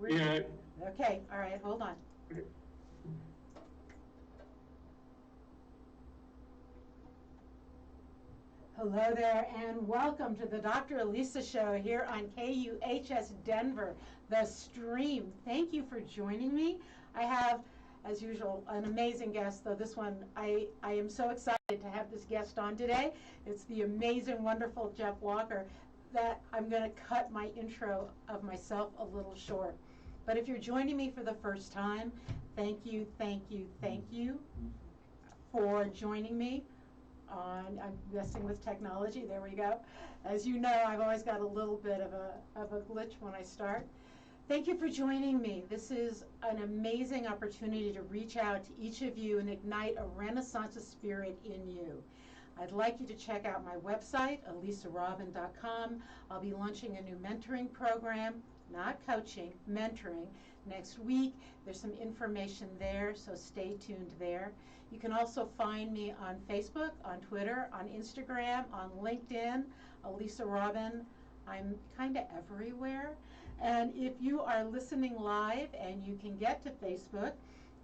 Yeah. Okay, all right, hold on. Hello there, and welcome to the Dr. Elisa Show here on KUHS Denver, the stream. Thank you for joining me. I have, as usual, an amazing guest, though this one, I am so excited to have this guest on today. It's the amazing, wonderful Jeff Walker, that I'm going to cut my intro of myself a little short. But if you're joining me for the first time, thank you for joining me on, I'm messing with technology, there we go. As you know, I've always got a little bit of a glitch when I start. Thank you for joining me. This is an amazing opportunity to reach out to each of you and ignite a renaissance of spirit in you. I'd like you to check out my website, elisarobin.com. I'll be launching a new mentoring program, not coaching, mentoring, next week. There's some information there, so stay tuned there. You can also find me on Facebook, on Twitter, on Instagram, on LinkedIn, Elisa Robin. I'm kind of everywhere. And if you are listening live and you can get to Facebook,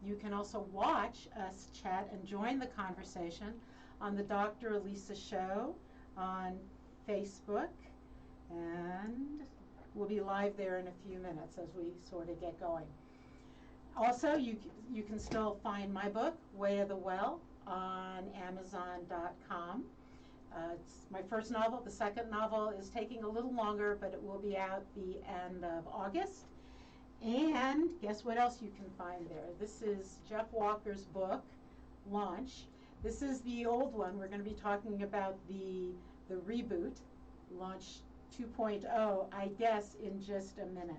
you can also watch us chat and join the conversation on the Dr. Elisa Show on Facebook. And we'll be live there in a few minutes as we sort of get going. Also, you can still find my book, Way of the Well, on Amazon.com. It's my first novel. The second novel is taking a little longer, but it will be out the end of August. And guess what else you can find there? This is Jeff Walker's book, Launch. This is the old one. We're going to be talking about the reboot, Launch 2.0, I guess, in just a minute.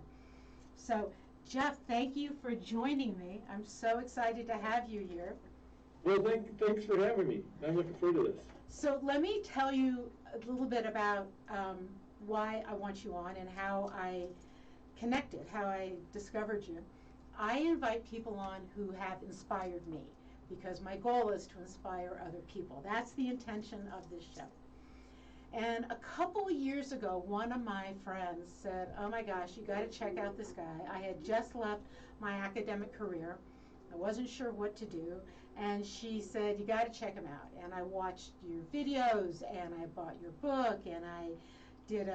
So, Jeff, thank you for joining me. I'm so excited to have you here. Well, thanks for having me. I'm looking forward to this. So let me tell you a little bit about why I want you on and how I connected, how I discovered you. I invite people on who have inspired me because my goal is to inspire other people. That's the intention of this show. And a couple years ago, one of my friends said, oh my gosh, you got to check out this guy. I had just left my academic career. I wasn't sure what to do. And she said, you got to check him out. And I watched your videos, and I bought your book, and I did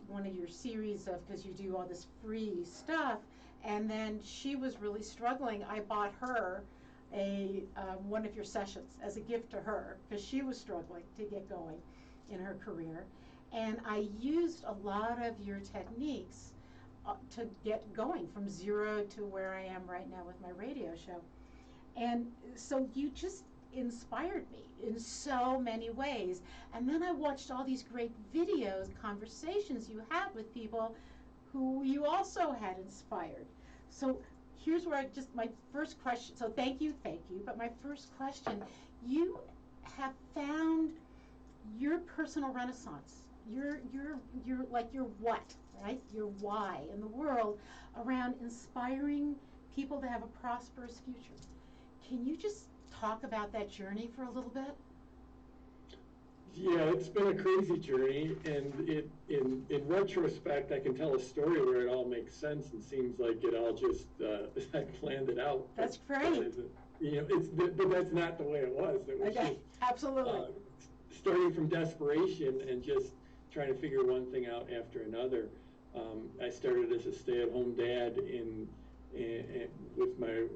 one of your series of, because you do all this free stuff. And then she was really struggling. I bought her one of your sessions as a gift to her because she was struggling to get going in her career. And I used a lot of your techniques to get going from zero to where I am right now with my radio show. And so you just inspired me in so many ways. And then I watched all these great videos, conversations you had with people who you also had inspired. So here's where my first question, so thank you, but my first question, you have found your personal renaissance, your what, right? Your why in the world around inspiring people to have a prosperous future. Can you just talk about that journey for a little bit? Yeah, it's been a crazy journey, and in retrospect, I can tell a story where it all makes sense and seems like it all just I planned it out. That's great. But that's not the way it was. It was okay, just, absolutely. Starting from desperation and just trying to figure one thing out after another. I started as a stay-at-home dad with my,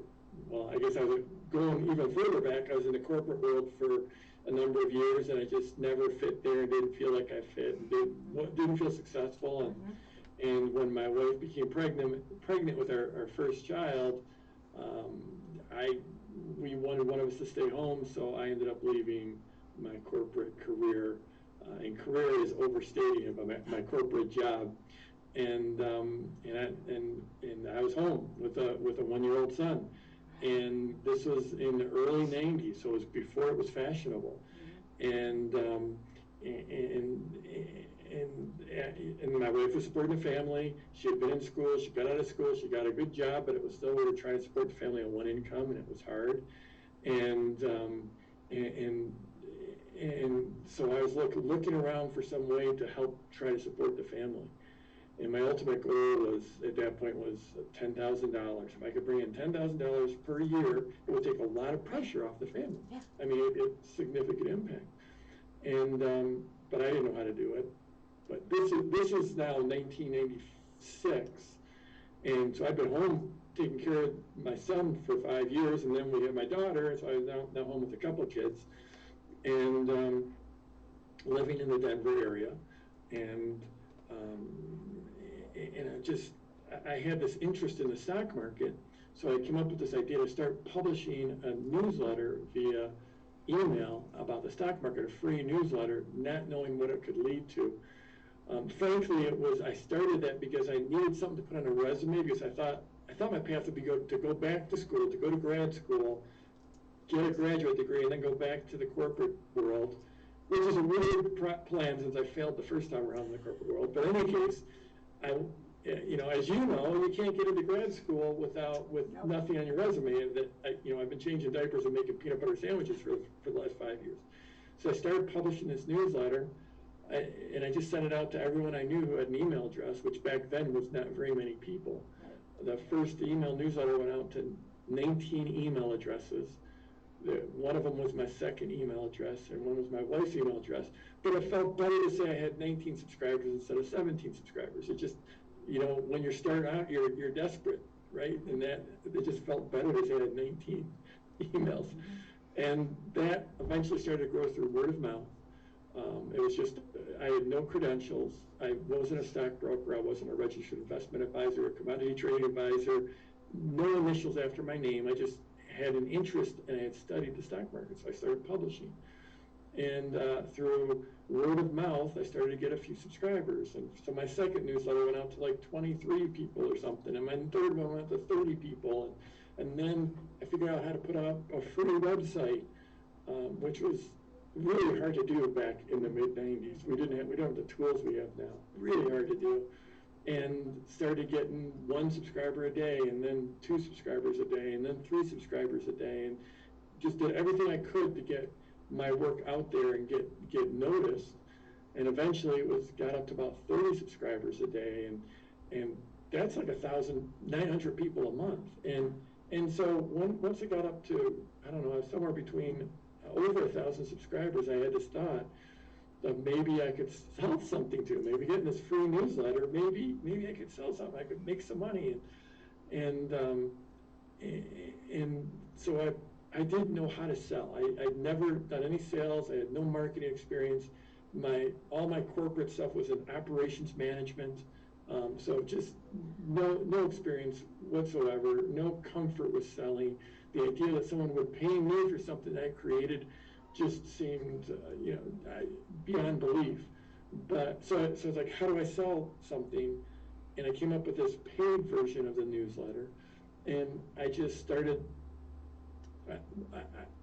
well, I guess I was going even further back. I was in the corporate world for a number of years, and I just never fit there and didn't feel like I fit and didn't feel successful. And when my wife became pregnant with our first child, we wanted one of us to stay home, so I ended up leaving my corporate career. And career is overstating it, but my corporate job. And I was home with a 1-year-old son. And this was in the early 90s, so it was before it was fashionable. And my wife was supporting the family. She had been in school. She got out of school. She got a good job, but it was still, we were trying to support the family on one income, and it was hard. And and so I was looking around for some way to help try to support the family. And my ultimate goal was, at that point, was $10,000. If I could bring in $10,000 per year, it would take a lot of pressure off the family. Yeah. I mean, it's significant impact. And but I didn't know how to do it. But this is now 1996, and so I've been home taking care of my son for 5 years, and then we had my daughter, so I was now home with a couple of kids, and living in the Denver area, and I had this interest in the stock market, so I came up with this idea to start publishing a newsletter via email about the stock market, a free newsletter, not knowing what it could lead to. Frankly, I started that because I needed something to put on a resume, because I thought my path would be to go back to school, to go to grad school, get a graduate degree, and then go back to the corporate world, which is a weird plan since I failed the first time around in the corporate world. But in any case, as you know, you can't get into grad school with nothing on your resume. And I've been changing diapers and making peanut butter sandwiches for the last 5 years. So I started publishing this newsletter, and I just sent it out to everyone I knew who had an email address, which back then was not very many people. The first email newsletter went out to 19 email addresses. One of them was my second email address, and one was my wife's email address. But it felt better to say I had 19 subscribers instead of 17 subscribers. It just, when you're starting out, you're desperate, right? And it just felt better to say I had 19 emails. And that eventually started to grow through word of mouth. It was just, I had no credentials. I wasn't a stockbroker. I wasn't a registered investment advisor, a commodity trading advisor, no initials after my name. I just had an interest, and I had studied the stock market, so I started publishing. And through word of mouth, I started to get a few subscribers. And so my second newsletter went out to like 23 people or something, and my third one went out to 30 people. And then I figured out how to put up a free website, which was really hard to do back in the mid-90s. We don't have the tools we have now. Really hard to do. And started getting 1 subscriber a day, and then 2 subscribers a day, and then 3 subscribers a day, and just did everything I could to get my work out there and get noticed. And eventually it got up to about 30 subscribers a day, and that's like 1,900 people a month. And so once it got up to, I don't know, somewhere between over 1,000 subscribers, I had this thought that maybe I could sell something to, maybe getting this free newsletter, maybe I could sell something, I could make some money. And so I didn't know how to sell. I'd never done any sales. I had no marketing experience. All my corporate stuff was in operations management. So just no experience whatsoever, no comfort with selling. The idea that someone would pay me for something I created just seemed, beyond belief. But so it's like, how do I sell something? And I came up with this paid version of the newsletter, and I just started.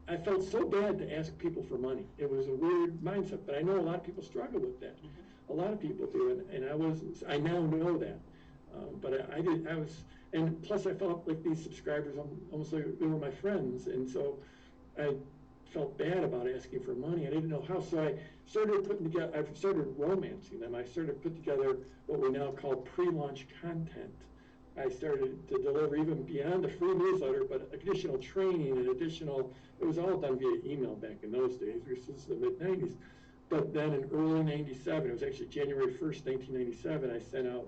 I felt so bad to ask people for money. It was a weird mindset, but I know a lot of people struggle with that. A lot of people do, and I now know that. But I was, and plus I felt like these subscribers almost like they were my friends, and so I felt bad about asking for money. I didn't know how, so I started romancing them. I started to put together what we now call pre-launch content. I started to deliver even beyond the free newsletter, but additional training and it was all done via email back in those days. This is the mid-90s. But then in early 97, it was actually January 1st, 1997, I sent out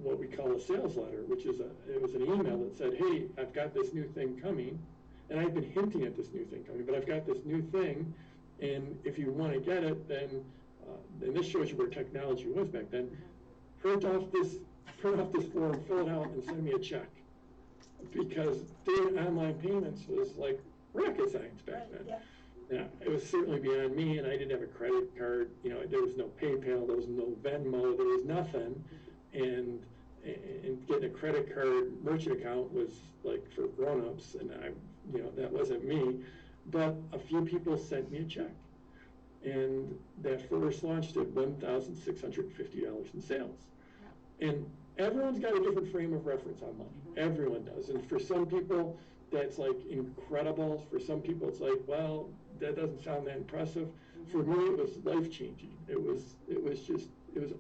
what we call a sales letter, which is it was an email that said, hey, I've got this new thing coming. And I've been hinting at this new thing coming, but I've got this new thing, and if you want to get it, then, and this shows you where technology was back then, print off this form, fill it out, and send me a check. Because doing online payments was like rocket science back then. Yeah. Now, it was certainly beyond me, and I didn't have a credit card. There was no PayPal, there was no Venmo, there was nothing. And getting a credit card merchant account was like for grown-ups, and that wasn't me. But a few people sent me a check, and that first launch did $1,650 in sales. And everyone's got a different frame of reference on money. Everyone does. And for some people, that's like incredible. For some people, it's like, well, that doesn't sound that impressive. For me, it was life-changing. It was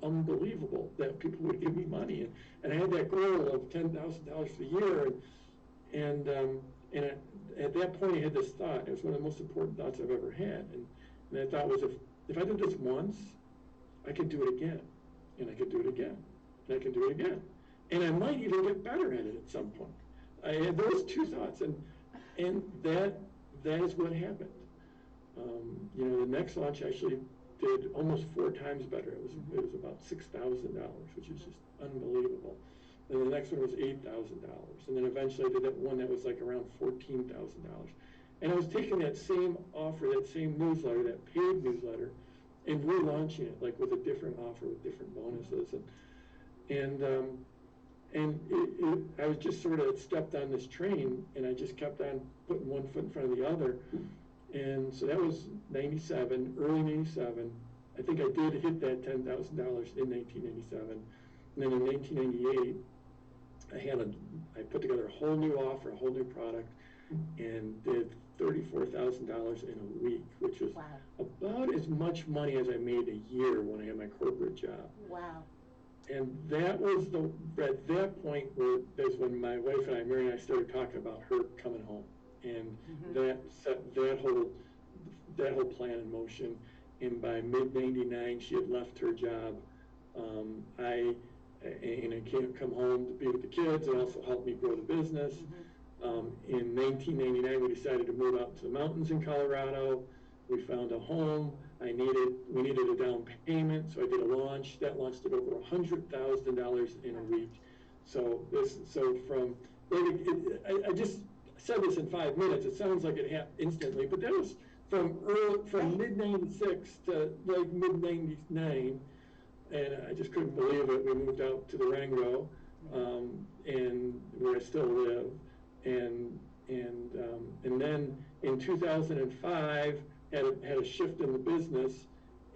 unbelievable that people would give me money, and I had that goal of $10,000 for the year, and at that point I had this thought. It was one of the most important thoughts I've ever had, and that thought was, if I did this once, I could do it again, and I could do it again, and I could do it again, and I might even get better at it at some point. I had those two thoughts, and that is what happened. You know, the next launch actually did almost 4 times better. It was about $6,000, which is just unbelievable. And the next one was $8,000, and then eventually I did that one that was like around $14,000. And I was taking that same offer, that same newsletter, that paid newsletter, and relaunching it like with a different offer with different bonuses, I was just sort of stepped on this train, and I just kept on putting one foot in front of the other. And so that was 97, early 97. I think I did hit that $10,000 in 1997. And then in 1998, I put together a whole new offer, a whole new product, and did $34,000 in a week, which was about as much money as I made a year when I had my corporate job. Wow. And that was at that point was when my wife and I, Mary and I, started talking about her coming home. And that set that whole plan in motion. And by mid-99, she had left her job. I came come home to be with the kids and also help me grow the business. In 1999, we decided to move out to the mountains in Colorado. We found a home. We needed a down payment, so I did a launch. That launch did over $100,000 in a week. I just said this in 5 minutes. It sounds like it happened instantly, but that was from mid-96 to like mid-99, and I just couldn't believe it. We moved out to the Rango, and where I still live, and then in 2005 had a shift in the business,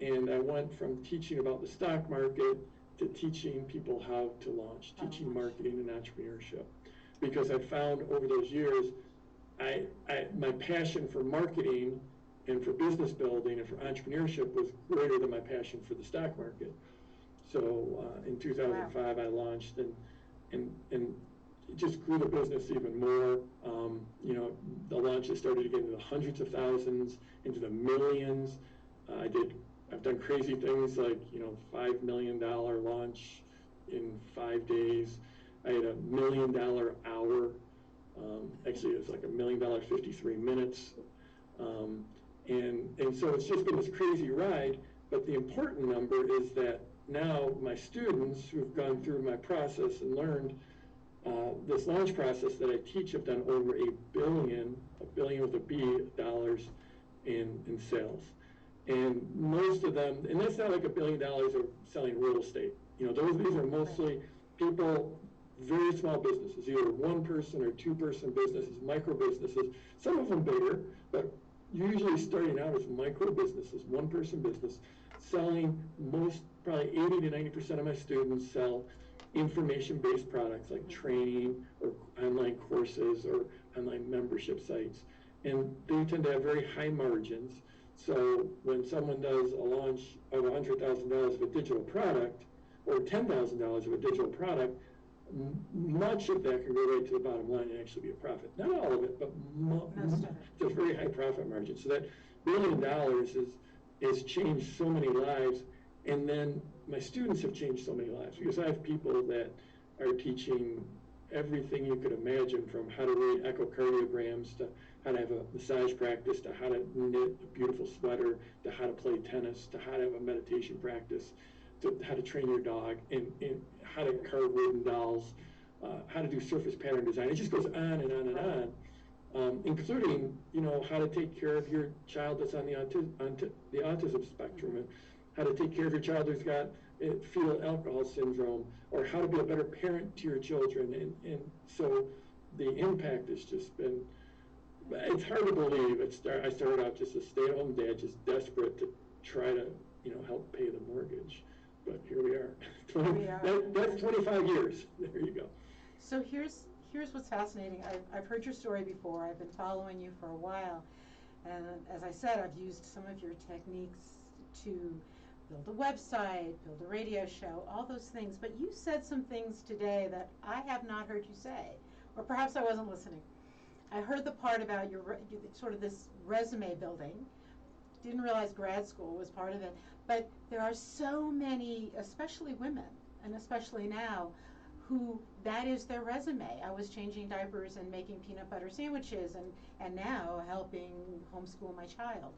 and I went from teaching about the stock market to teaching people how to launch, teaching marketing and entrepreneurship. Because I found over those years, my passion for marketing and for business building and for entrepreneurship was greater than my passion for the stock market. So in 2005, I launched and it just grew the business even more. You know, the launches started to get into the hundreds of thousands, into the millions. I've done crazy things like, you know, $5 million launch in 5 days. I had $1 million hour. Actually, it was like $1 million 53 minutes. And so it's just been this crazy ride. But the important number is that now my students who've gone through my process and learned this launch process that I teach have done over $1 billion with a B, dollars in sales. And most of them, and that's not like $1 billion of selling real estate. You know, these are mostly people, very small businesses, either 1-person or 2-person businesses, micro businesses, some of them bigger, but usually starting out as micro businesses, 1-person business, selling probably 80 to 90% of my students sell information-based products like training or online courses or online membership sites. And they tend to have very high margins. So when someone does a launch of $100,000 of a digital product or $10,000 of a digital product, much of that can go right to the bottom line and actually be a profit. Not all of it, but it's a very high profit margin. So that $1 billion has changed so many lives. And then my students have changed so many lives because I have people that are teaching everything you could imagine, from how to read echocardiograms to how to have a massage practice to how to knit a beautiful sweater to how to play tennis to how to have a meditation practice to how to train your dog and how to carve wooden dolls, how to do surface pattern design. It just goes on and on and on, including, you know, how to take care of your child that's on the autism spectrum, and how to take care of your child who's got fetal alcohol syndrome, or how to be a better parent to your children. And so the impact has just been, it's hard to believe. I started out just a stay-at-home dad, just desperate to try to, you know, help pay the mortgage. But here we are. That's 25 years. There you go. So here's what's fascinating. I've heard your story before. I've been following you for a while. And as I said, I've used some of your techniques to build a website, build a radio show, all those things. But you said some things today that I have not heard you say, or perhaps I wasn't listening. I heard the part about your sort of this resume building. Didn't realize grad school was part of it. But there are so many, especially women, and especially now, who that is their resume. I was changing diapers and making peanut butter sandwiches, and now helping homeschool my child.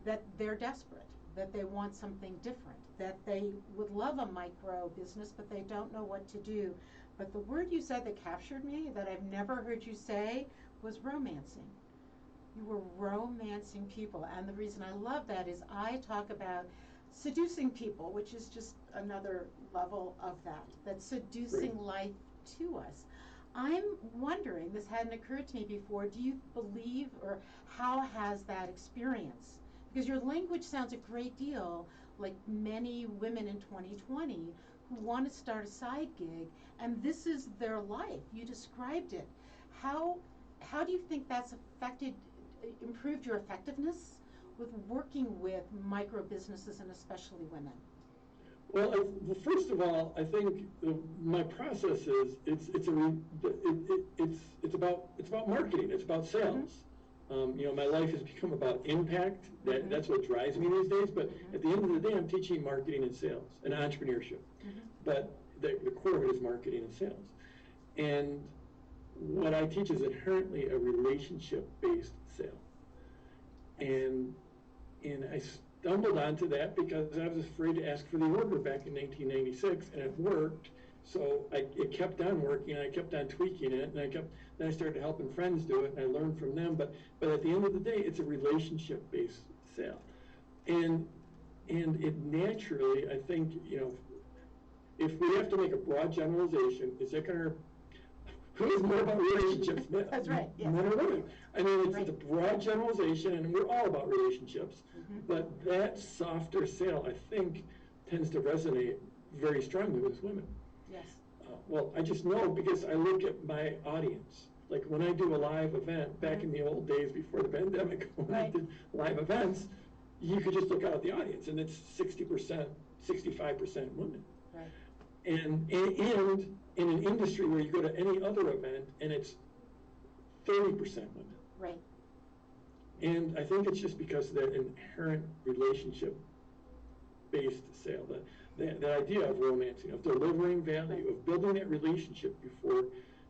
That they're desperate, that they want something different, that they would love a micro business, but they don't know what to do. But the word you said that captured me, that I've never heard you say, was romancing. You were romancing people, and the reason I love that is I talk about seducing people, which is just another level of that seducing life to us. I'm wondering, this hadn't occurred to me before, do you believe, or how has that experience? Because your language sounds a great deal like many women in 2020 who want to start a side gig, and this is their life. You described it. How do you think that's improved your effectiveness with working with micro businesses and especially women? Well, first of all, I think my process is it's about marketing. It's about sales. My life has become about impact. That's what drives me these days. But at the end of the day, I'm teaching marketing and sales and entrepreneurship. But the core of it is marketing and sales. And what I teach is inherently a relationship-based sale. And I stumbled onto that because I was afraid to ask for the order back in 1996, and it worked. So it kept on working, and I kept on tweaking it, and then I started helping friends do it, and I learned from them. But at the end of the day, it's a relationship-based sale, and it naturally, I think, if we have to make a broad generalization, is that going to who's more about relationships? That's right. Yes. Men or women. I mean, it's a broad generalization, and we're all about relationships. But that softer sale, I think, tends to resonate very strongly with women. Yes. Well, I just know because I look at my audience. Like when I do a live event, back in the old days before the pandemic, when I did live events, you could just look out at the audience, and it's 60%, 65% women. Right. And in an industry where you go to any other event, and it's 30% women. Right. And I think it's just because of that inherent relationship-based sale, the idea of romancing, of delivering value, of building that relationship before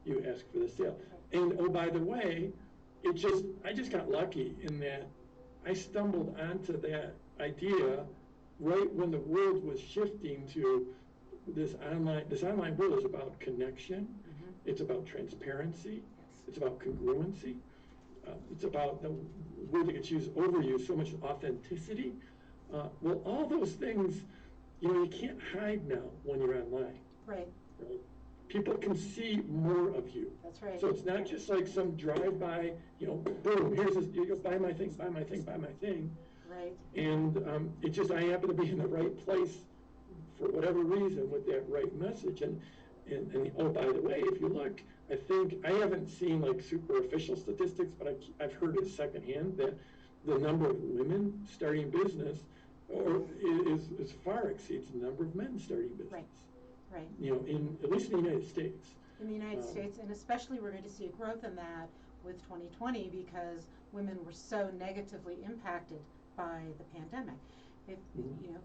you ask for the sale. And oh, by the way, I just got lucky in that I stumbled onto that idea right when the world was shifting to this online world is about connection. It's about transparency. It's about congruency. It's about the word that gets overused so much, authenticity. Well, all those things, you can't hide now when you're online. Right. People can see more of you. That's right. So it's not just like some drive-by, boom, here's this, buy my thing, buy my thing, buy my thing. Right. And it's just I happen to be in the right place for whatever reason with that right message. And oh, by the way, if you look, I think I haven't seen like super official statistics, but I've heard it secondhand that the number of women starting business is far exceeds the number of men starting business. Right. Right. At least in the United States. In the United States, and especially we're going to see a growth in that with 2020 because women were so negatively impacted by the pandemic.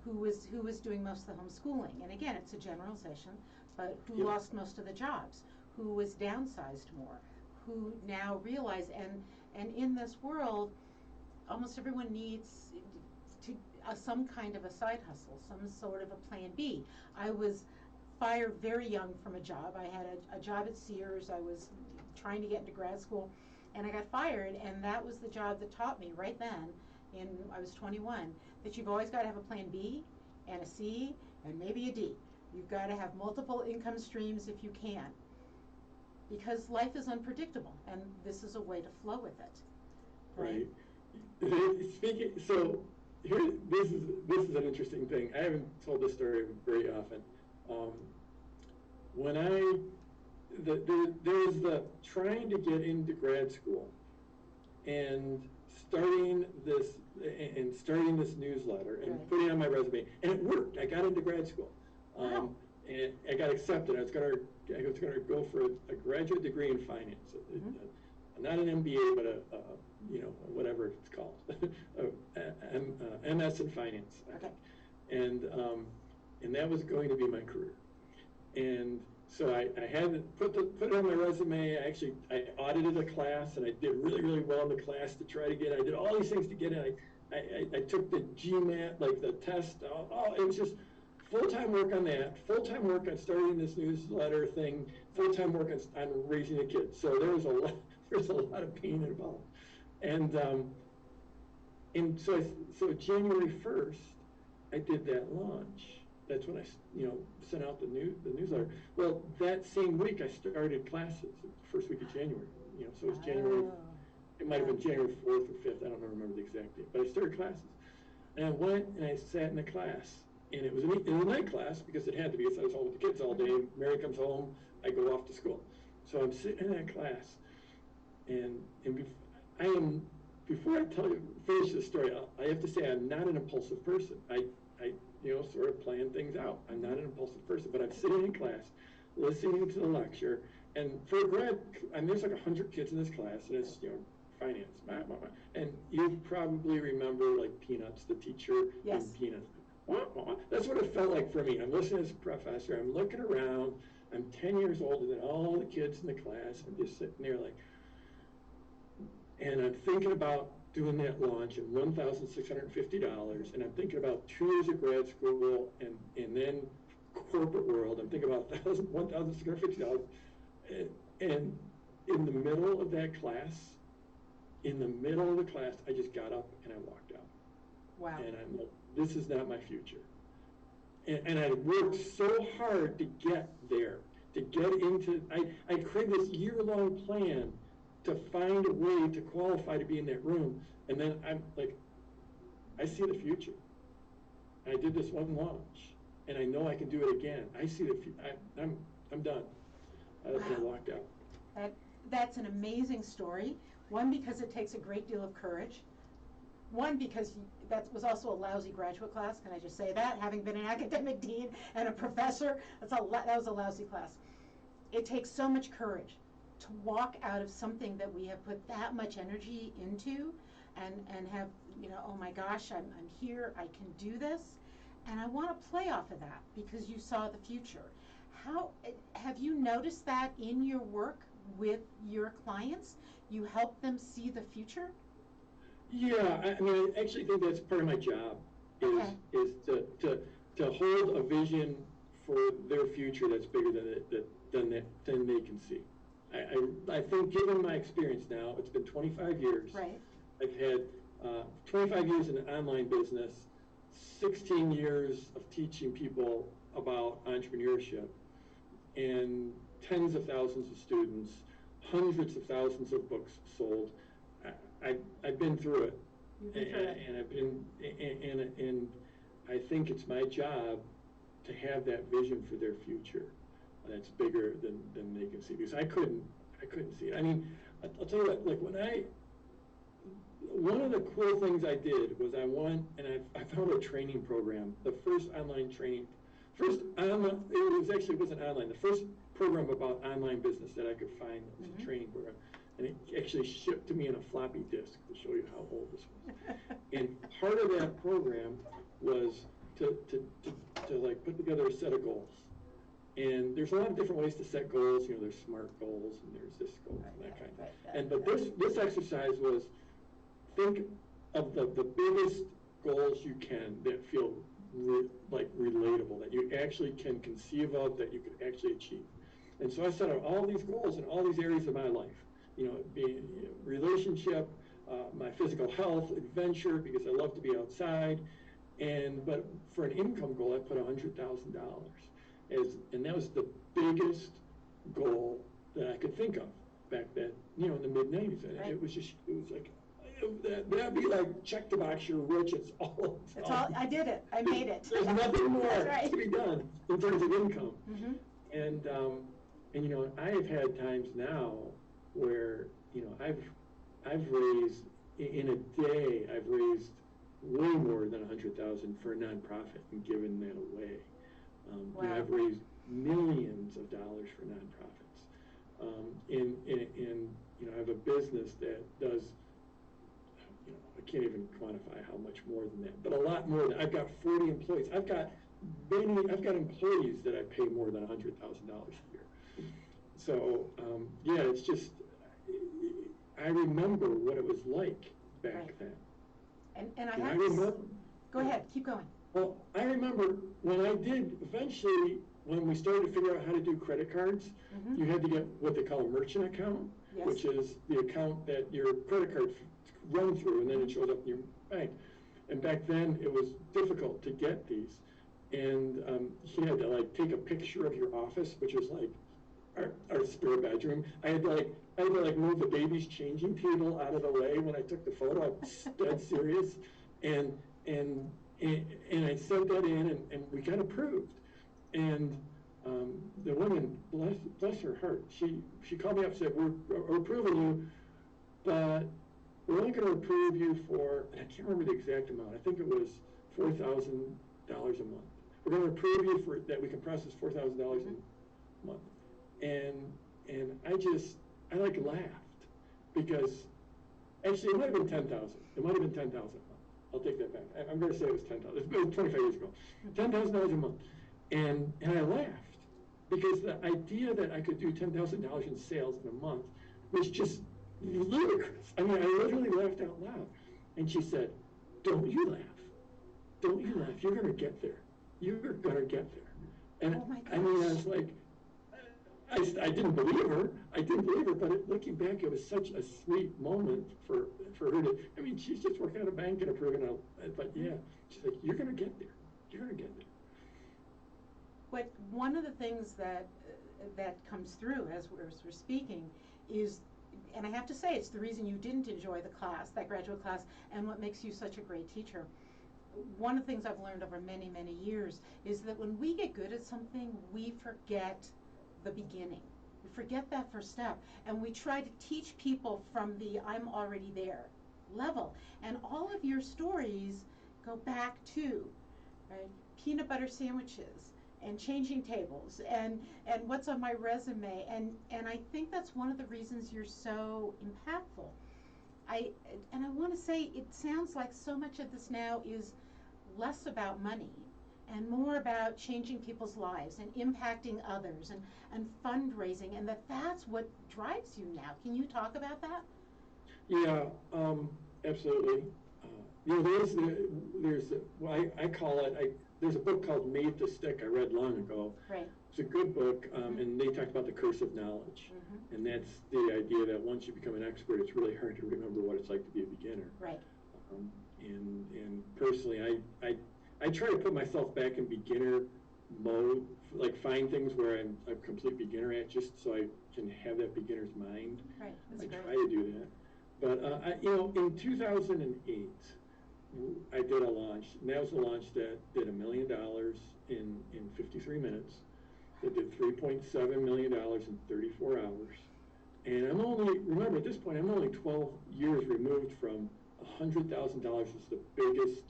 Who was doing most of the homeschooling, and again, it's a generalization, but who lost most of the jobs, who was downsized more, who now realize, and in this world, almost everyone needs some kind of a side hustle, some sort of a plan B. I was fired very young from a job. I had a job at Sears. I was trying to get into grad school, and I got fired, and that was the job that taught me right then, I was 21, that you've always got to have a plan B and a C and maybe a D. You've got to have multiple income streams if you can, because life is unpredictable, and this is a way to flow with it. Right. So here, this is an interesting thing. I haven't told this story very often. When there's the trying to get into grad school, and starting this newsletter and Right. putting it on my resume, and it worked. I got into grad school, Wow. and I got accepted. I was going to go for a graduate degree in finance, not an MBA, but a whatever it's called, MS in finance, I think. And that was going to be my career. And so I had put it on my resume. I audited a class, and I did really, really well in the class to try to get. I did all these things to get in. I took the GMAT, like the test. It was just full-time work on that, full-time work on starting this newsletter thing, full-time work on raising a kid. So there's a lot of pain involved. And so January 1st, I did that launch. That's when I sent out the newsletter. Well, that same week I started classes, the first week of January. So it was January. It might have been January 4th or 5th. I don't remember the exact date. But I started classes, and I went and I sat in the class, and it was a night class because it had to be. So I was home with the kids all day. Mary comes home. I go off to school. So I'm sitting in that class, and before I finish this story, I have to say I'm not an impulsive person. I sort of plan things out. I'm not an impulsive person, but I'm sitting in class, listening to the lecture, and for grad, and there's like 100 kids in this class, and it's finance, and you probably remember like Peanuts, the teacher in Peanuts. That's what it felt like for me. I'm listening to this professor. I'm looking around. I'm 10 years older than all the kids in the class. I'm just sitting there like, and I'm thinking about doing that launch and $1,650, and I'm thinking about 2 years of grad school and then corporate world. I'm thinking about $1,650, and in the middle of that class, I just got up and I walked out. Wow. And I'm like, this is not my future. And I worked so hard to get there, to get into. I created this year-long plan to find a way to qualify to be in that room, and then I'm like, I see the future. I did this one launch, and I know I can do it again. I see the future. I'm done. I walked out. That's an amazing story. One, because it takes a great deal of courage. One, because that was also a lousy graduate class. Can I just say that? Having been an academic dean and a professor, that was a lousy class. It takes so much courage to walk out of something that we have put that much energy into and have, oh my gosh, I'm here, I can do this, and I want to play off of that because you saw the future. How have you noticed that in your work with your clients? You help them see the future? Yeah, I actually think that's part of my job is to hold a vision for their future that's bigger than they can see. I think, given my experience now, it's been 25 years. Right. I've had 25 years in the online business, 16 years of teaching people about entrepreneurship, and tens of thousands of students, hundreds of thousands of books sold. I've been through it. You've been through it. And I've been, and I think it's my job to have that vision for their future that's bigger than they can see, because I couldn't see it. I mean, I'll tell you what, like one of the cool things I did was I found a training program, the first online training, it wasn't online, the first program about online business that I could find was a training program. And it actually shipped to me in a floppy disk to show you how old this was. And part of that program was to like put together a set of goals. And there's a lot of different ways to set goals. There's SMART goals and there's this goal and that kind of thing. But this exercise was, think of the biggest goals you can that feel relatable, that you actually can conceive of, that you could actually achieve. And so I set out all these goals in all these areas of my life. Being relationship, my physical health, adventure, because I love to be outside, but for an income goal, I put $100,000 and that was the biggest goal that I could think of back then, in the mid '90s. And it was like, that'd be like, check the box, you're rich. It's all. I did it. I made it. There's nothing more right. to be done in terms of income. Mm-hmm. And I have had times now where, I've raised, in a day, I've raised way more than 100,000 for a nonprofit and given that away. Wow. You know, I've raised millions of dollars for nonprofits. And you know, I have a business that does, you know, I can't even quantify how much more than that, but a lot more than, I've got 40 employees. I've got employees that I pay more than $100,000 a year. So, yeah, it's just, I remember what it was like back then. And I have to, go ahead, keep going. Well, I remember when I did, eventually, when we started to figure out how to do credit cards, you had to get what they call a merchant account, which is the account that your credit cards run through, and then it shows up in your bank. And back then, it was difficult to get these. And you had to like take a picture of your office, which was like our spare bedroom. I had to move the baby's changing table out of the way when I took the photo. I was dead serious, and I sent that in, and we got approved. And the woman, bless her heart, she called me up and said, we're approving you, but we're only going to approve you for, and I can't remember the exact amount. I think it was $4,000 a month. We're going to approve you for that. We can process $4,000 a month. And I like laughed, because actually it might have been 10,000. It might have been 10,000 a month. I'll take that back. I'm going to say it was 10,000. It was 25 years ago. $10,000 a month. And I laughed, because the idea that I could do $10,000 in sales in a month was just ludicrous. I mean, I literally laughed out loud. And she said, "Don't you laugh. Don't you laugh. You're going to get there. You're going to get there." And oh my gosh. I mean, I was like, I didn't believe her. But looking back, it was such a sweet moment for her to, I mean, she's just working at a bank and approving it. But yeah, she's like, "You're going to get there. You're going to get there." But one of the things that comes through as we're speaking is, and I have to say, it's the reason you didn't enjoy the class, that graduate class, and what makes you such a great teacher. One of the things I've learned over many, many years is that when we get good at something, we forget the beginning. We forget that first step, and we try to teach people from the I'm already there level. And all of your stories go back to, right, peanut butter sandwiches and changing tables and what's on my resume, and I think that's one of the reasons you're so impactful. I want to say, it sounds like so much of this now is less about money and more about changing people's lives and impacting others and fundraising, and that's what drives you now. Can you talk about that? Yeah, absolutely. You know, I call it, there's a book called Made to Stick I read long ago. Right. It's a good book, and they talked about the curse of knowledge. And that's the idea that once you become an expert, it's really hard to remember what it's like to be a beginner. Right. And personally, I try to put myself back in beginner mode, like find things where I'm a complete beginner at, just so I can have that beginner's mind. Right. I try to do that. But, you know, in 2008, I did a launch, and that was a launch that did $1 million in 53 minutes. It did $3.7 million in 34 hours. And remember at this point, I'm only 12 years removed from $100,000 was the biggest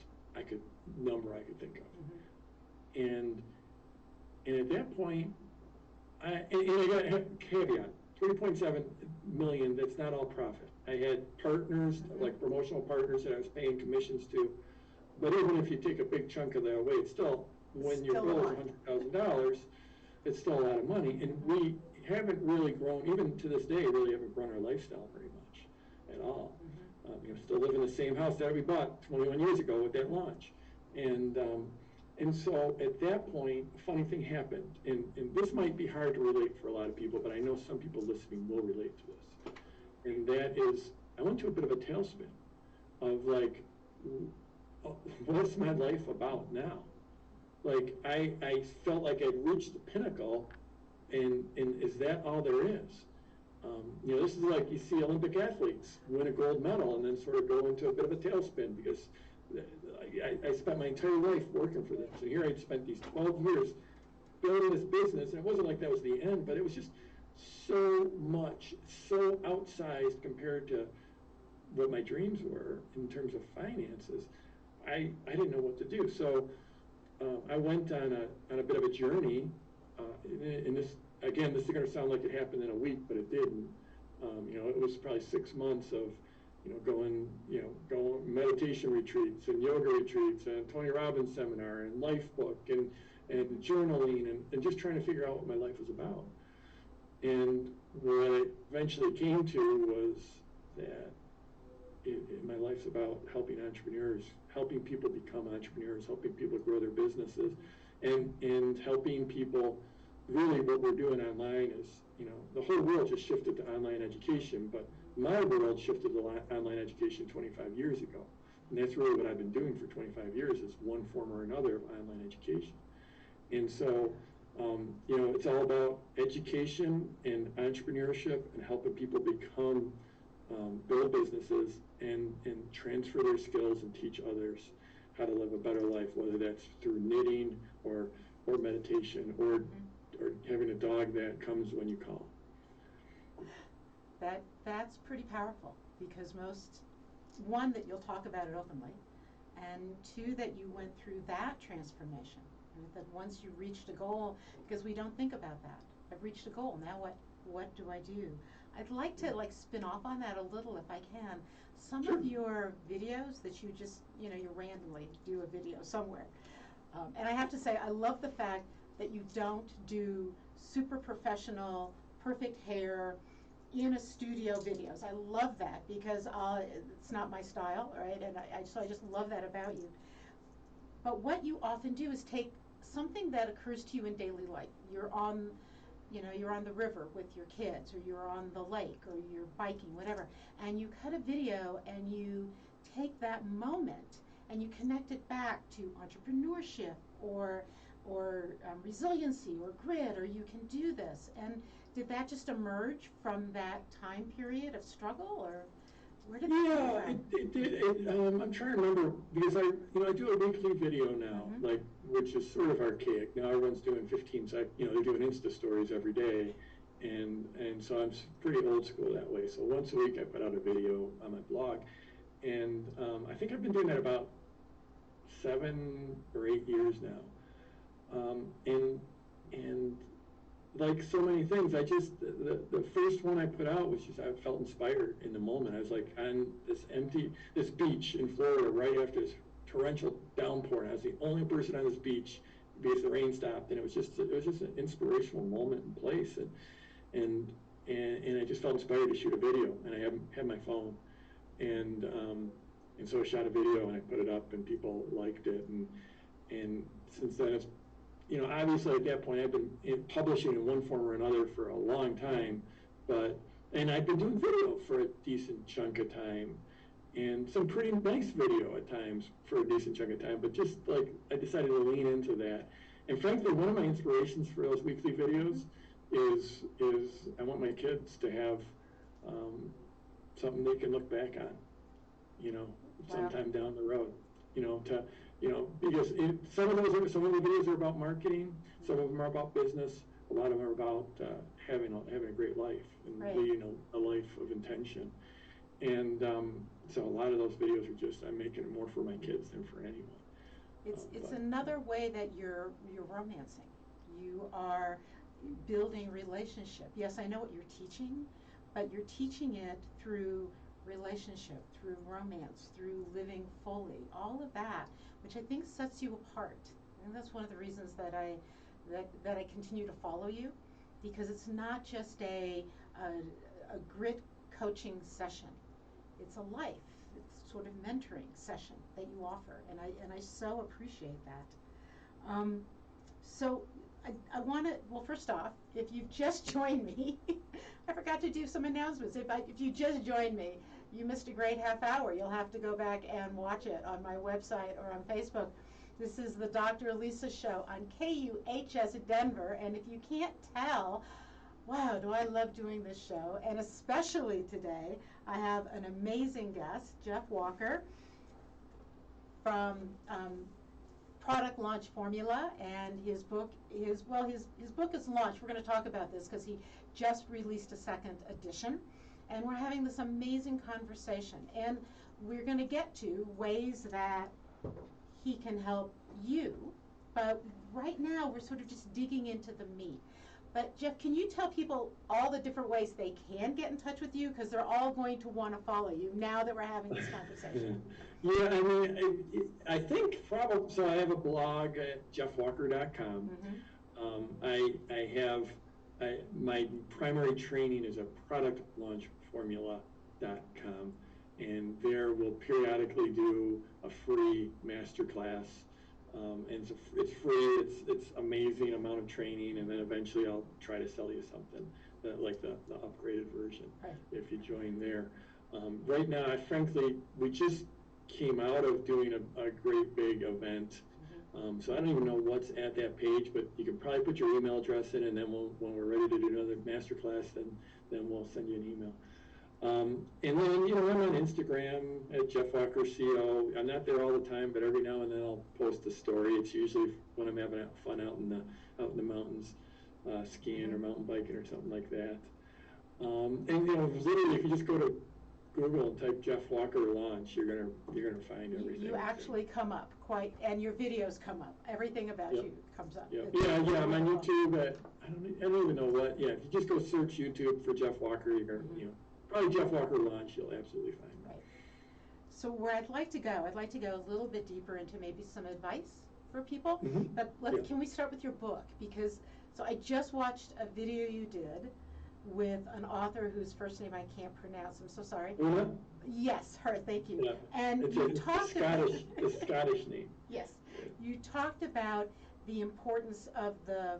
number I could think of. And at that point, and I got a caveat, 3.7 million, that's not all profit. I had partners, like promotional partners that I was paying commissions to. But even if you take a big chunk of that away, it's still, when your goal is $100,000, it's still a lot of money. And we haven't really grown, even to this day, really haven't grown our lifestyle very much at all. You know, still live in the same house that we bought 21 years ago with that launch. And so at that point, a funny thing happened. And this might be hard to relate for a lot of people, but I know some people listening will relate to this. And that is, I went to a bit of a tailspin of like, what's my life about now? Like, I felt like I'd reached the pinnacle, and is that all there is? You know, this is like you see Olympic athletes win a gold medal and then sort of go into a bit of a tailspin, because I spent my entire life working for this. And here I'd spent these 12 years building this business, and it wasn't like that was the end, but it was just so much, so outsized compared to what my dreams were in terms of finances, I didn't know what to do. So I went on a bit of a journey. And this, again, this is going to sound like it happened in a week, but it didn't. It was probably 6 months of, going meditation retreats and yoga retreats and Tony Robbins seminar and life book and journaling and just trying to figure out what my life was about. And what I eventually came to was that my life's about helping entrepreneurs, helping people become entrepreneurs, helping people grow their businesses, and helping people. Really, what we're doing online is, the whole world just shifted to online education, but my world shifted to online education 25 years ago. And that's really what I've been doing for 25 years, is one form or another of online education. And so, it's all about education and entrepreneurship and helping people become, build businesses and transfer their skills and teach others how to live a better life, whether that's through knitting or meditation or having a dog that comes when you call. That's pretty powerful, because one, that you'll talk about it openly, and two, that you went through that transformation, right? That once you reached a goal, because we don't think about that. I've reached a goal, now what do I do? I'd like to spin off on that a little if I can. Some of your videos that you just, you randomly do a video somewhere. And I have to say, I love the fact that you don't do super professional, perfect hair in a studio videos. I love that, because it's not my style, right? And I just love that about you. But what you often do is take something that occurs to you in daily life. You're on the river with your kids, or you're on the lake, or you're biking, whatever, and you cut a video and you take that moment and you connect it back to entrepreneurship or resiliency or grit, or you can do this. And did that just emerge from that time period of struggle, or where did that come from? It did. I'm trying to remember, because I do a weekly video now, which is sort of archaic. Now everyone's doing 15 seconds, they're doing Insta stories every day, and so I'm pretty old school that way. So once a week I put out a video on my blog, and I think I've been doing that about 7 or 8 years now. And like so many things, the first one I put out was just, I felt inspired in the moment. I was like on this beach in Florida right after this torrential downpour, and I was the only person on this beach because the rain stopped, and it was just an inspirational moment and place, and I just felt inspired to shoot a video, and I had my phone, and so I shot a video and I put it up, and people liked it, and since then it's, obviously at that point I've been publishing in one form or another for a long time, and I've been doing video for a decent chunk of time, and some pretty nice video at times for a decent chunk of time, but just I decided to lean into that. And frankly, one of my inspirations for those weekly videos is I want my kids to have something they can look back on, sometime down the road, because some of the videos are about marketing, some of them are about business, a lot of them are about having a great life and leading a life of intention. And so a lot of those videos are just, I'm making it more for my kids than for anyone. It's another way that you're romancing. You are building relationship. Yes, I know what you're teaching, but you're teaching it through relationship, through romance, through living fully, all of that, which I think sets you apart. And that's one of the reasons that I continue to follow you, because it's not just a grit coaching session. It's a life. It's sort of mentoring session that you offer, and I so appreciate that. So I want to, well, first off, if you've just joined me, I forgot to do some announcements. If you just joined me, you missed a great half hour. You'll have to go back and watch it on my website or on Facebook. This is the Dr. Lisa Show on KUHS Denver, and if you can't tell, wow, do I love doing this show, and especially today, I have an amazing guest, Jeff Walker, from Product Launch Formula, and his book is launched. We're going to talk about this because he just released a second edition, and we're having this amazing conversation. And we're going to get to ways that he can help you, but right now we're sort of just digging into the meat. But Jeff, can you tell people all the different ways they can get in touch with you? Because they're all going to want to follow you now that we're having this conversation. Yeah, I mean, I think probably, so I have a blog at jeffwalker.com. My primary training is at productlaunchformula.com, and there we'll periodically do a free masterclass. And it's free, it's amazing amount of training, and then eventually I'll try to sell you something, like the upgraded version, if you join there. Right now, frankly, we just came out of doing a great big event. So I don't even know what's at that page, but you can probably put your email address in, and then when we're ready to do another masterclass, then we'll send you an email. And then, I'm on Instagram at Jeff Walker CO. I'm not there all the time, but every now and then I'll post a story. It's usually when I'm having fun out in the mountains, skiing or mountain biking or something like that. And literally, if you just go to Google and type Jeff Walker launch, you're gonna find everything. You actually come up and your videos come up. Everything about you comes up. Yeah, I'm on YouTube. I don't even know what. Yeah, if you just go search YouTube for Jeff Walker, you're gonna, probably Jeff Walker launch. You'll absolutely find it. Right. So where I'd like to go a little bit deeper into maybe some advice for people. But can we start with your book? Because I just watched a video you did with an author whose first name I can't pronounce. I'm so sorry. Una? Yes, her. Thank you. Yeah. And it's you talked about the Scottish name. Yes, you talked about the importance of the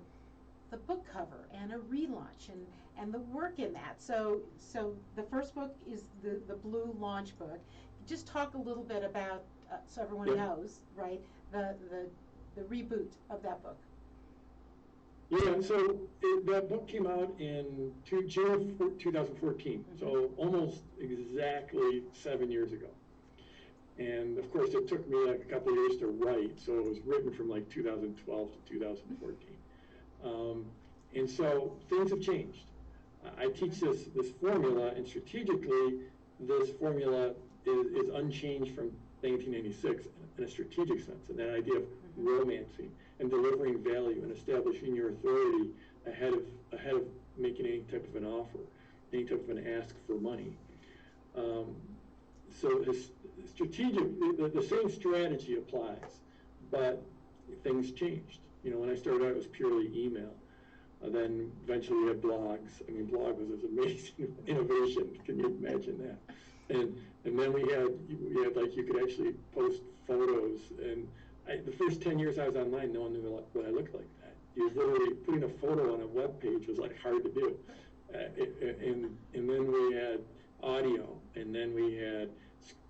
book cover and a relaunch and the work in that. So the first book is the Blue Launch book. Just talk a little bit about so everyone knows, right? The reboot of that book. Yeah, so that book came out in June of 2014, so almost exactly 7 years ago. And of course, it took me like a couple of years to write, so it was written from like 2012 to 2014. And so things have changed. I teach this formula, and strategically, this formula is unchanged from 1996 in a strategic sense, and that idea of romancing and delivering value and establishing your authority ahead of making any type of an offer, any type of an ask for money. So the same strategy applies, but things changed. When I started out, it was purely email. Then eventually we had blogs. I mean, blog was this amazing innovation. Can you imagine that? And then we had like, you could actually post photos. And the first 10 years I was online, no one knew what I looked like that. You literally putting a photo on a web page was like hard to do. And then we had audio, and then we had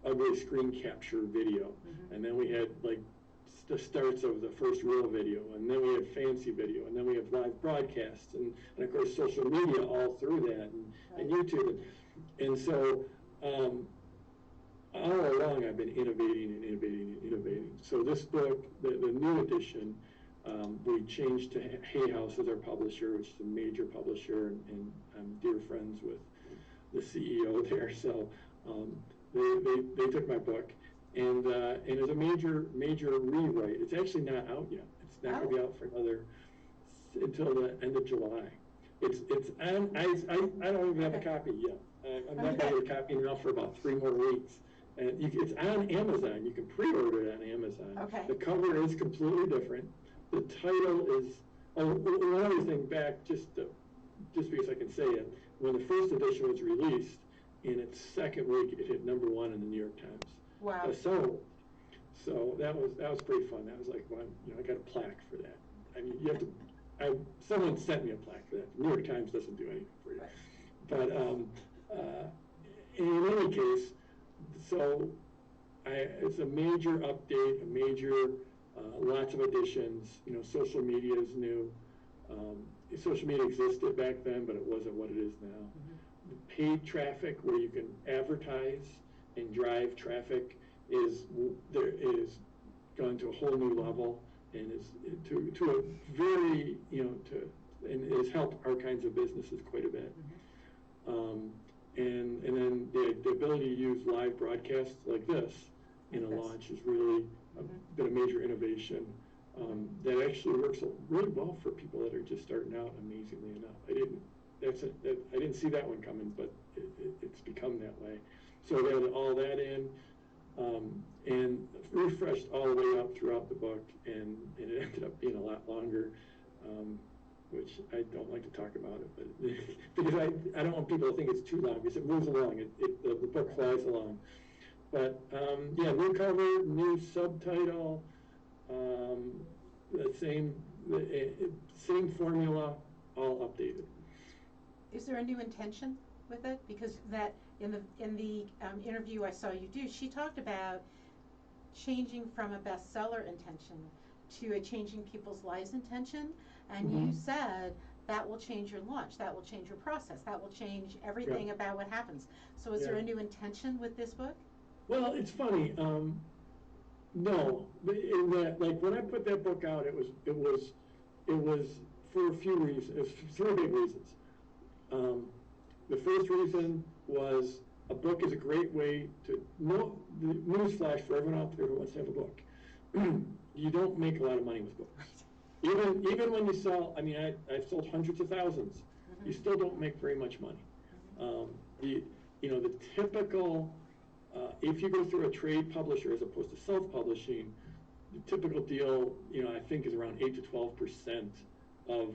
ugly screen capture video, and then we had like the starts of the first real video, and then we had fancy video, and then we have live broadcasts, and of course social media all through that, and YouTube. And so all along I've been innovating. So this book, the new edition, we changed to Hay House as our publisher, which is a major publisher, and I'm dear friends with the CEO there. So they took my book, and it's a major rewrite. It's actually not out yet. It's not going to be out for until the end of July. It's on. I don't even have a copy yet. I'm not going to get a copy now for about 3 more weeks. And it's on Amazon. You can pre-order it on Amazon. Okay. The cover is completely different. The title is. One other thing back, just because I can say it. When the first edition was released, in its second week, it hit #1 in the New York Times. Wow. So that was pretty fun. That was like, well, I got a plaque for that. I mean, you have to. Someone sent me a plaque for that. The New York Times doesn't do anything for you. Right. But in any case, so it's a major update, lots of additions. Social media is new. Social media existed back then, but it wasn't what it is now. The paid traffic, where you can advertise and drive traffic, is gone to a whole new level, and is to a very and has helped our kinds of businesses quite a bit. and then the ability to use live broadcasts like this in a launch has really been a major innovation that actually works really well for people that are just starting out. Amazingly enough, I didn't see that one coming, but it's become that way. So I added all that in and refreshed all the way up throughout the book, and it ended up being a lot longer. Which I don't like to talk about it, but because I don't want people to think it's too long, because it moves along, the book flies along. But yeah, new cover, new subtitle, the same formula, all updated. Is there a new intention with it? Because that in the interview I saw you do, she talked about changing from a bestseller intention to a changing people's lives intention, and you said that will change your launch, that will change your process, that will change everything about what happens. So is there a new intention with this book? Well, it's funny. No, in that, like when I put that book out, it was for a few reasons, three big reasons. The first reason was a book is a great way to newsflash for everyone out there who wants to have a book. You don't make a lot of money with books. Even when you sell, I mean, I've sold hundreds of thousands. You still don't make very much money. The typical, if you go through a trade publisher as opposed to self-publishing, the typical deal, I think is around 8 to 12% of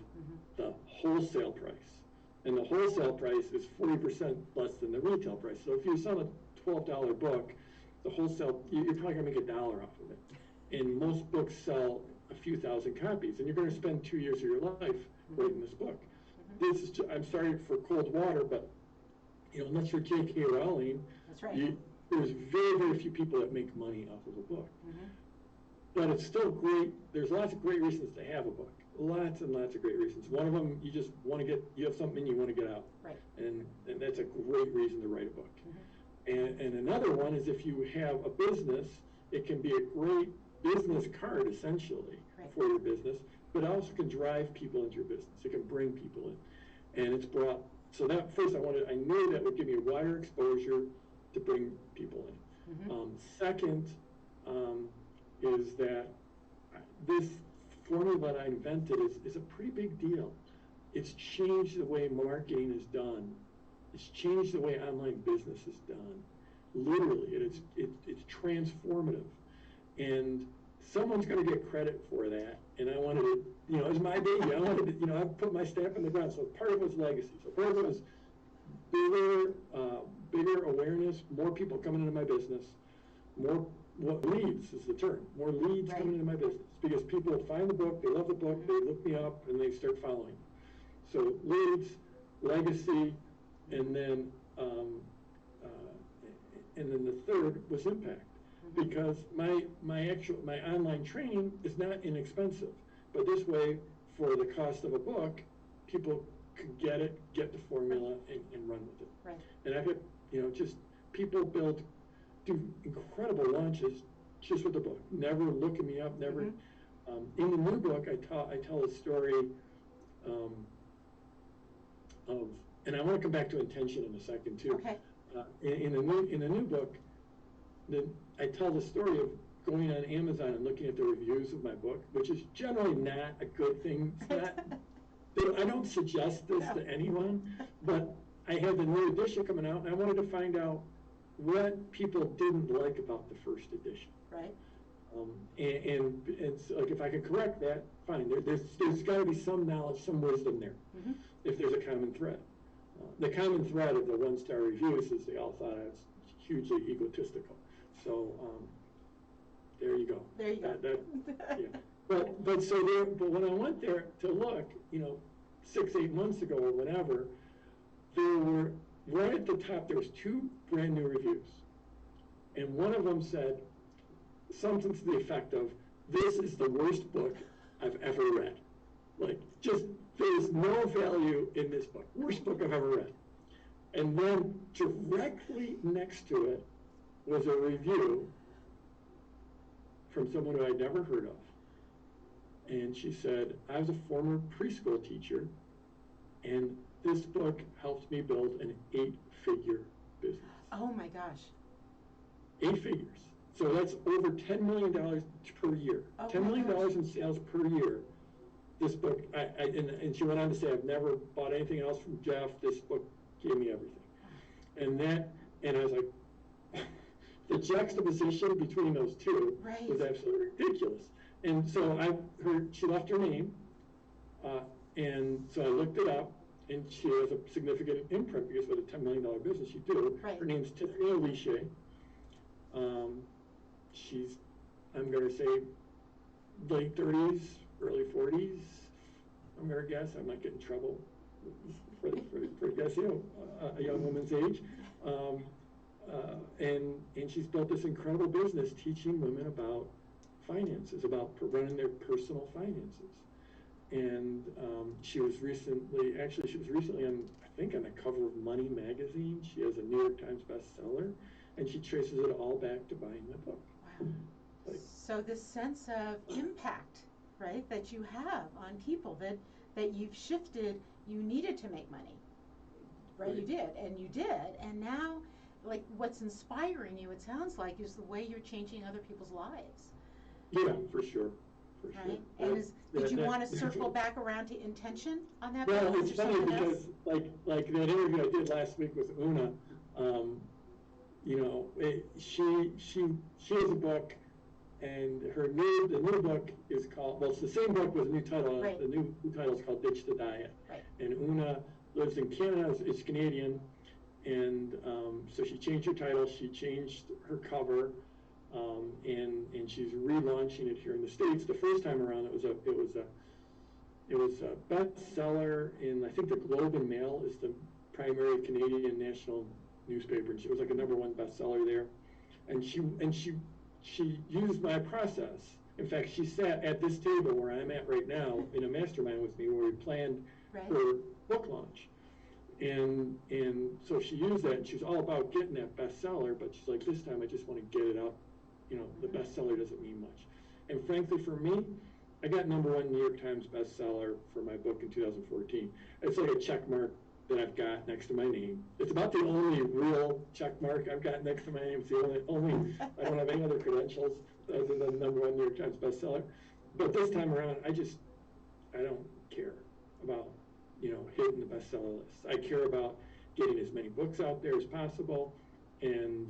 the wholesale price. And the wholesale price is 40% less than the retail price. So if you sell a $12 book, the wholesale, you're probably gonna make $1 off of it. And most books sell a few thousand copies, and you're going to spend 2 years of your life writing this book. This is I'm sorry for cold water, but unless you're J.K. Rowling, that's right. There's very, very few people that make money off of a book. But it's still great. There's lots of great reasons to have a book. Lots and lots of great reasons. One of them, you just want to you have something you want to get out. Right. And that's a great reason to write a book. And another one is if you have a business, it can be a great business card essentially for your business, but it also can drive people into your business. It can bring people in, and it's brought. So that first, I knew that would give me a wider exposure to bring people in. Second, is that this formula that I invented is a pretty big deal. It's changed the way marketing is done. It's changed the way online business is done. Literally, it's transformative. And someone's going to get credit for that, and I wanted it, it was my baby. I wanted it, I put my stamp in the ground. So part of it was legacy. So part of it was bigger awareness, more people coming into my business, what leads is the term, more leads coming into my business, because people find the book, they love the book, they look me up, and they start following. So leads, legacy, and then the third was impact. Because my online training is not inexpensive, but this way, for the cost of a book, people could get the formula and run with it. Right. And I've had, just people do incredible launches just with the book, never looking me up, never. In the new book, I tell a story of, and I want to come back to intention in a second too. Okay. In the new book, I tell the story of going on Amazon and looking at the reviews of my book, which is generally not a good thing. I don't suggest this to anyone, but I had the new edition coming out, and I wanted to find out what people didn't like about the first edition. Right. And it's like, if I could correct that, fine. There's got to be some knowledge, some wisdom there, if there's a common thread. The common thread of the 1-star reviews is they all thought I was hugely egotistical. So there you go. There you go. Yeah. But when I went there to look, 6-8 months ago or whatever, there were right at the top. There was 2 brand new reviews, and one of them said something to the effect of, "This is the worst book I've ever read. Like, just there's no value in this book. Worst book I've ever read." And then directly next to it was a review from someone who I'd never heard of. And she said, "I was a former preschool teacher, and this book helped me build an 8-figure business. Oh my gosh. 8 figures. So that's over $10 million per year. Oh $10 million in sales per year. This book, and she went on to say, I've never bought anything else from Jeff. This book gave me everything. And I was like, the juxtaposition between those two was absolutely ridiculous. And so she left her name, and so I looked it up, and she has a significant imprint because with a $10 million business you do. Right. Her name's Tiffany Alicia. She's, I'm going to say, late 30s, early 40s. I'm going to guess. I might get in trouble for guessing a young woman's age. And she's built this incredible business teaching women about finances, about running their personal finances. And she was recently on, I think, on the cover of Money magazine. She has a New York Times bestseller, and she traces it all back to buying the book. Wow. So this sense of impact, right, that you have on people, that you've shifted, you needed to make money, right? You did, and now, like, what's inspiring you, it sounds like, is the way you're changing other people's lives. Yeah, for sure. Right? And did you want to circle back around to intention on that? Well, it's funny because, like that interview I did last week with Una, she has a book, and the new book is called, well, it's the same book with a new title. Right. The new title is called Ditch the Diet. Right. And Una lives in Canada, is Canadian, and so she changed her title, she changed her cover, and she's relaunching it here in the States. The first time around, it was a bestseller in, I think, the Globe and Mail is the primary Canadian national newspaper, and she was like a #1 bestseller there. And she used my process. In fact, she sat at this table where I'm at right now in a mastermind with me, where we planned her book launch. And so she used that, and she was all about getting that bestseller, but she's like, this time I just want to get it out. The bestseller doesn't mean much. And frankly, for me, I got #1 New York Times bestseller for my book in 2014. It's like a check mark that I've got next to my name. It's about the only real check mark I've got next to my name. It's the only I don't have any other credentials other than #1 New York Times bestseller. But this time around, I don't care about, hitting the bestseller list. I care about getting as many books out there as possible, and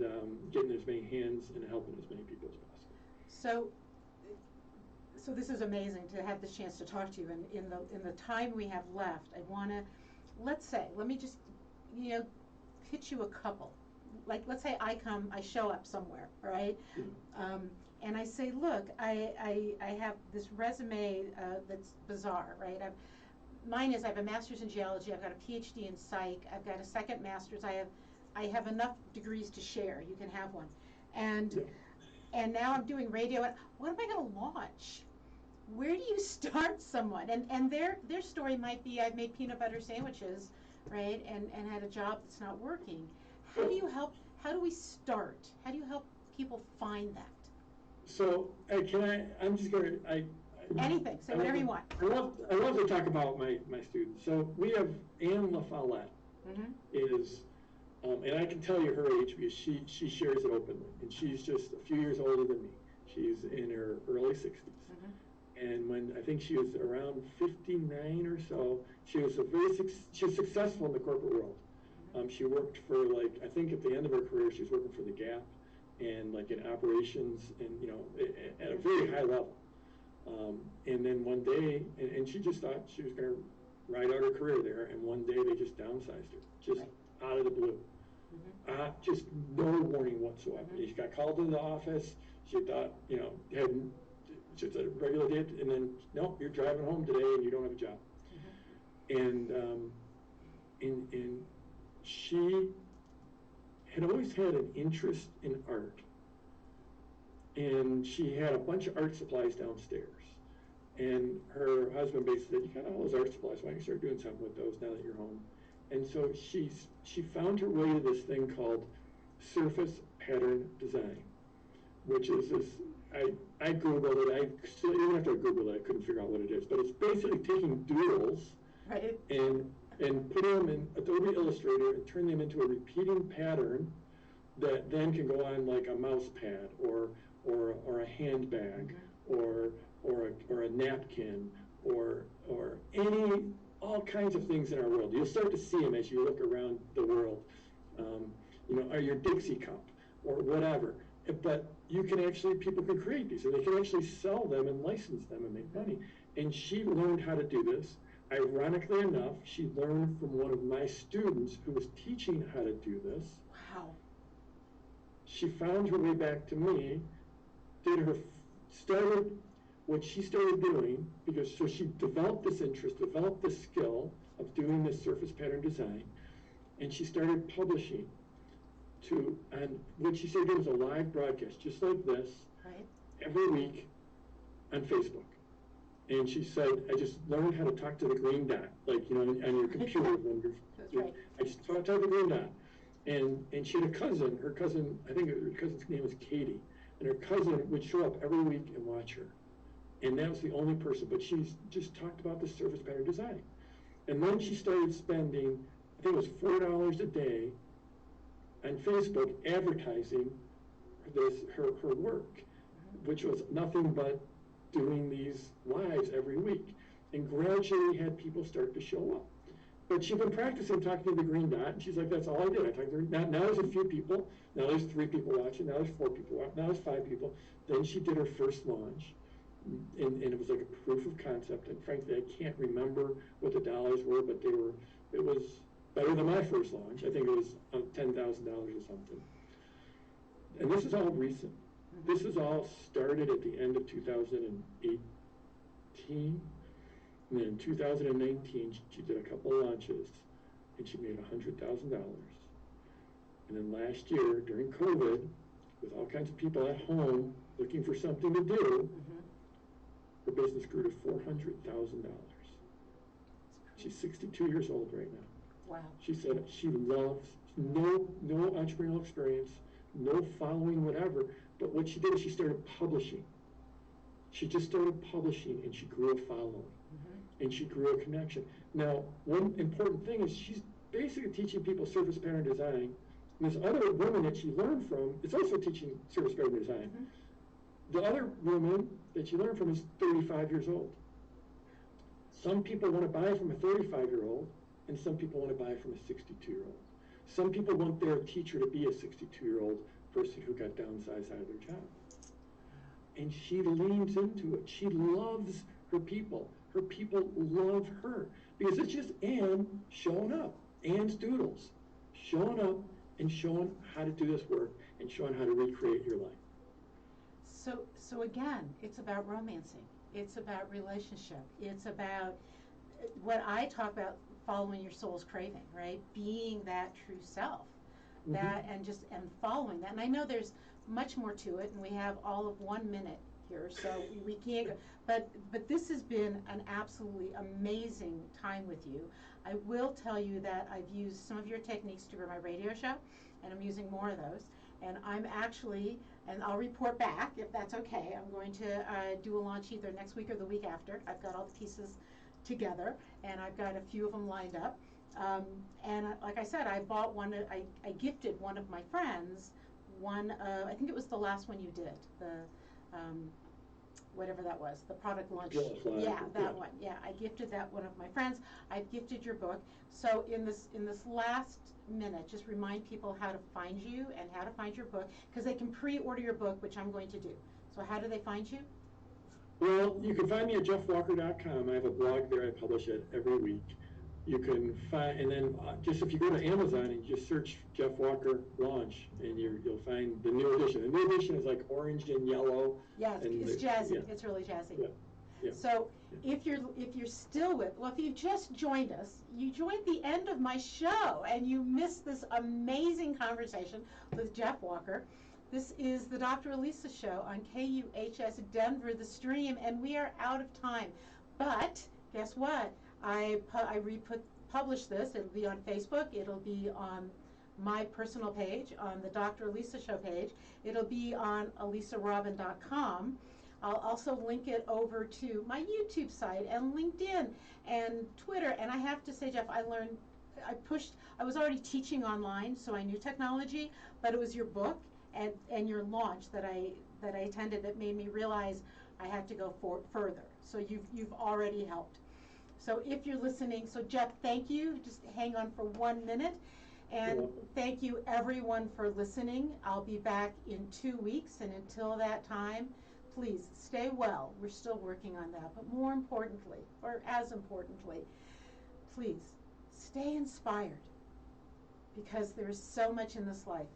getting as many hands and helping as many people as possible. So this is amazing to have the chance to talk to you. And in the time we have left, I want to, let me just, pitch you a couple. Like, let's say I show up somewhere, right? And I say, look, I have this resume that's bizarre, right? I have a master's in geology, I've got a PhD in psych, I've got a second master's, I have enough degrees to share. You can have one. And now I'm doing radio. What am I going to launch? Where do you start someone? And their story might be, I've made peanut butter sandwiches, right? And had a job that's not working. How do we start? How do you help people find that? So, I'm just going to, anything, say whatever you want. I love to talk about my students. So we have Anne LaFollette is, and I can tell you her age because she shares it openly, and she's just a few years older than me. She's in her early 60s. And when I think she was around 59 or so, she was successful in the corporate world. She worked for, I think at the end of her career, she was working for the Gap and in operations and, at a very high level. And then one day, and she just thought she was going to ride out her career there, and one day they just downsized her, just out of the blue. Just no warning whatsoever. She got called into the office. She thought, had just a regular day, and then, nope, you're driving home today and you don't have a job. And she had always had an interest in art. And she had a bunch of art supplies downstairs. And her husband basically said, you got all those art supplies, why don't you start doing something with those now that you're home? And so she found her way to this thing called surface pattern design, which is this, I Googled it, even after I Googled it, I couldn't figure out what it is, but it's basically taking doodles and and put them in Adobe Illustrator and turn them into a repeating pattern that then can go on like a mouse pad or a handbag or a napkin or all kinds of things in our world. You'll start to see them as you look around the world, or your Dixie cup or whatever. But you can actually, people can create these and they can actually sell them and license them and make money. And she learned how to do this. Ironically enough, she learned from one of my students who was teaching how to do this. Wow. She found her way back to me, started what she started doing, so she developed this interest, developed this skill of doing this surface pattern design, and she started publishing and what she started doing was a live broadcast, just like this, right, every week on Facebook. And she said, I just learned how to talk to the green dot, like, on your computer. That's right. I just talked to the green dot. And she had a cousin, I think her cousin's name was Katie, and her cousin would show up every week and watch her. And that was the only person, but she's just talked about the surface pattern design. And then she started spending, I think it was $4 a day on Facebook advertising her work, which was nothing but doing these lives every week, and gradually had people start to show up. But she'd been practicing talking to the green dot, and she's like, that's all I did. I talked to her. Now there's a few people, now there's 3 people watching, now there's 4 people watching, now there's 5 people. Then she did her first launch, and it was like a proof of concept, and frankly, I can't remember what the dollars were, but it was better than my first launch. I think it was $10,000 or something. And this is all recent. This is all started at the end of 2018. And then in 2019, she did a couple launches, and she made $100,000. And then last year, during COVID, with all kinds of people at home looking for something to do, her business grew to $400,000. She's 62 years old right now. Wow. She said she loves no entrepreneurial experience, no following, whatever. But what she did is she started publishing. She just started publishing, and she grew a following, and she grew a connection. Now, one important thing is she's basically teaching people surface pattern design. And this other woman that she learned from is also teaching surface pattern design. The other woman that she learned from is 35 years old. Some people want to buy from a 35-year-old, and some people want to buy from a 62-year-old. Some people want their teacher to be a 62-year-old person who got downsized out of their job. And she leans into it. She loves her people. Her people love her. Because it's just Ann showing up. Ann's Doodles. Showing up and showing how to do this work and showing how to recreate your life. So again, it's about romancing. It's about relationship. It's about what I talk about, following your soul's craving, right? Being that true self. That and following that. And I know there's much more to it, and we have all of 1 minute here, so we can't go. But this has been an absolutely amazing time with you. I will tell you that I've used some of your techniques to grow my radio show, and I'm using more of those. And I'm actually, and I'll report back if that's okay, I'm going to do a launch either next week or the week after. I've got all the pieces together, and I've got a few of them lined up. And like I said, I bought one, I gifted one of my friends I think it was the last one you did, the, whatever that was, the product launch. Yeah, that one. Yeah, I gifted that one of my friends. I've gifted your book. So in this last minute, just remind people how to find you and how to find your book, because they can pre-order your book, which I'm going to do. So how do they find you? Well, you can find me at jeffwalker.com. I have a blog there. I publish it every week. You can find, and then just if you go to Amazon and just search Jeff Walker launch, and you'll find the new edition. The new edition is like orange and yellow. Yeah, it's jazzy. Yeah. It's really jazzy. Yeah. Yeah. So if you're still if you just joined us, you joined the end of my show, and you missed this amazing conversation with Jeff Walker. This is the Dr. Elisa Show on KUHS Denver, the stream, and we are out of time. But guess what? I publish this. It'll be on Facebook. It'll be on my personal page, on the Dr. Elisa Show page. It'll be on elisarobin.com. I'll also link it over to my YouTube site and LinkedIn and Twitter. And I have to say, Jeff, I was already teaching online, so I knew technology, but it was your book and your launch that I attended that made me realize I had to go further. So you've already helped. So if you're listening, so Jeff, thank you. Just hang on for 1 minute. And thank you everyone for listening. I'll be back in 2 weeks, and until that time, please stay well. We're still working on that, but more importantly, or as importantly, please stay inspired, because there's so much in this life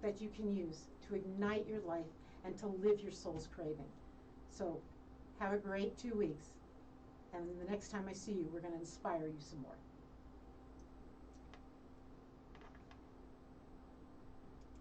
that you can use to ignite your life and to live your soul's craving. So have a great 2 weeks, and the next time I see you, we're going to inspire you some more.